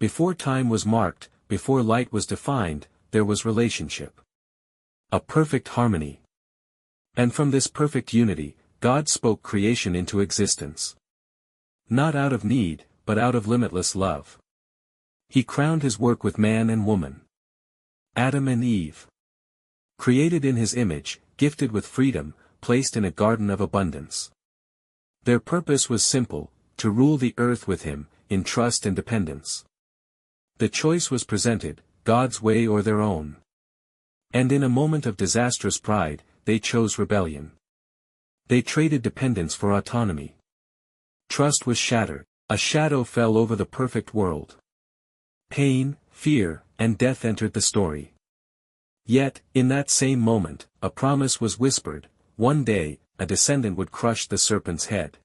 Before time was marked, before light was defined, there was relationship. A perfect harmony. And from this perfect unity, God spoke creation into existence. Not out of need, but out of limitless love. He crowned his work with man and woman. Adam and Eve. Created in his image, gifted with freedom, placed in a garden of abundance. Their purpose was simple, to rule the earth with him, in trust and dependence. The choice was presented, God's way or their own. And in a moment of disastrous pride, they chose rebellion. They traded dependence for autonomy. Trust was shattered, a shadow fell over the perfect world. Pain, fear, and death entered the story. Yet, in that same moment, a promise was whispered: one day, a descendant would crush the serpent's head.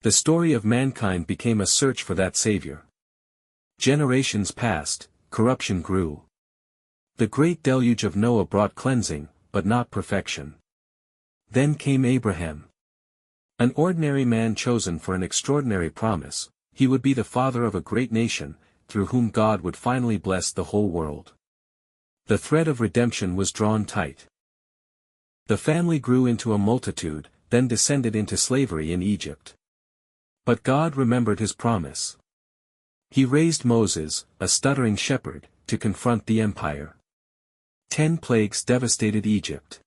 The story of mankind became a search for that savior. Generations passed, corruption grew. The great deluge of Noah brought cleansing, but not perfection. Then came Abraham. An ordinary man chosen for an extraordinary promise. He would be the father of a great nation, through whom God would finally bless the whole world. The thread of redemption was drawn tight. The family grew into a multitude, then descended into slavery in Egypt. But God remembered his promise. He raised Moses, a stuttering shepherd, to confront the empire. 10 plagues devastated Egypt.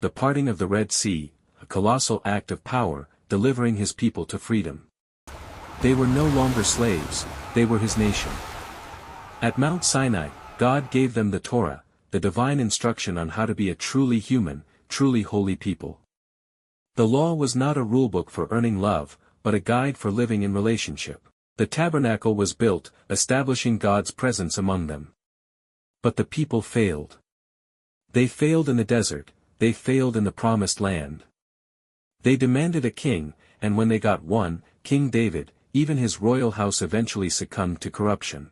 The parting of the Red Sea, a colossal act of power, delivering his people to freedom. They were no longer slaves, they were his nation. At Mount Sinai, God gave them the Torah, the divine instruction on how to be a truly human, truly holy people. The law was not a rulebook for earning love, but a guide for living in relationship. The tabernacle was built, establishing God's presence among them. But the people failed. They failed in the desert, they failed in the promised land. They demanded a king, and when they got one, King David, even his royal house eventually succumbed to corruption.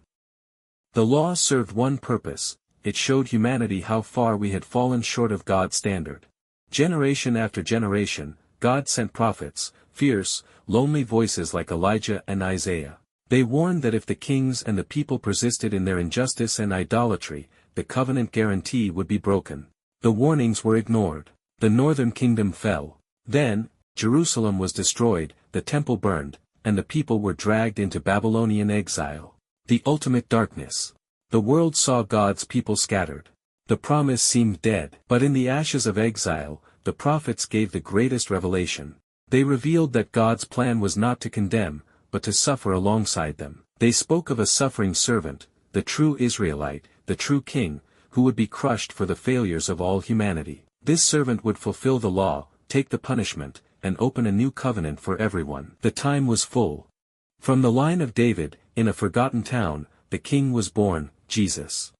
The law served one purpose: it showed humanity how far we had fallen short of God's standard. Generation after generation, God sent prophets, fierce, lonely voices like Elijah and Isaiah. They warned that if the kings and the people persisted in their injustice and idolatry, the covenant guarantee would be broken. The warnings were ignored. The northern kingdom fell. Then, Jerusalem was destroyed, the temple burned, and the people were dragged into Babylonian exile. The ultimate darkness. The world saw God's people scattered. The promise seemed dead. But in the ashes of exile, the prophets gave the greatest revelation. They revealed that God's plan was not to condemn, but to suffer alongside them. They spoke of a suffering servant, the true Israelite, the true king, who would be crushed for the failures of all humanity. This servant would fulfill the law, take the punishment, and open a new covenant for everyone. The time was full. From the line of David, in a forgotten town, the king was born, Jesus.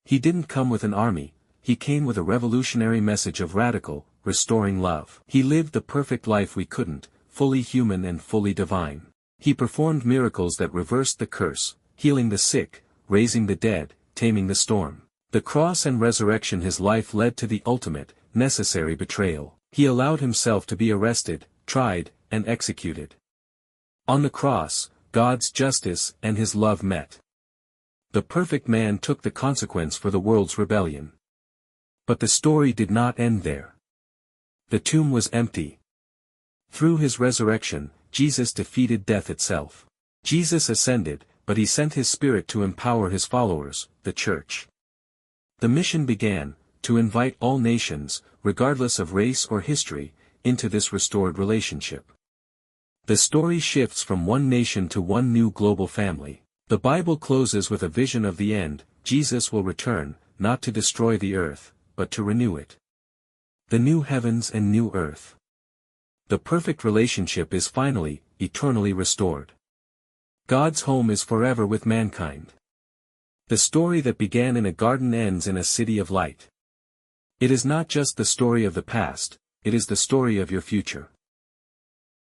He didn't come with an army, he came with a revolutionary message of radical, restoring love. He lived the perfect life we couldn't, fully human and fully divine. He performed miracles that reversed the curse, healing the sick, raising the dead, taming the storm. The cross and resurrection his life led to the ultimate, necessary betrayal. He allowed himself to be arrested, tried, and executed. On the cross, God's justice and his love met. The perfect man took the consequence for the world's rebellion. But the story did not end there. The tomb was empty. Through his resurrection, Jesus defeated death itself. Jesus ascended, but he sent his Spirit to empower his followers, the Church. The mission began, to invite all nations, regardless of race or history, into this restored relationship. The story shifts from one nation to one new global family. The Bible closes with a vision of the end. Jesus will return, not to destroy the earth, but to renew it. The new heavens and new earth. The perfect relationship is finally, eternally restored. God's home is forever with mankind. The story that began in a garden ends in a city of light. It is not just the story of the past, it is the story of your future.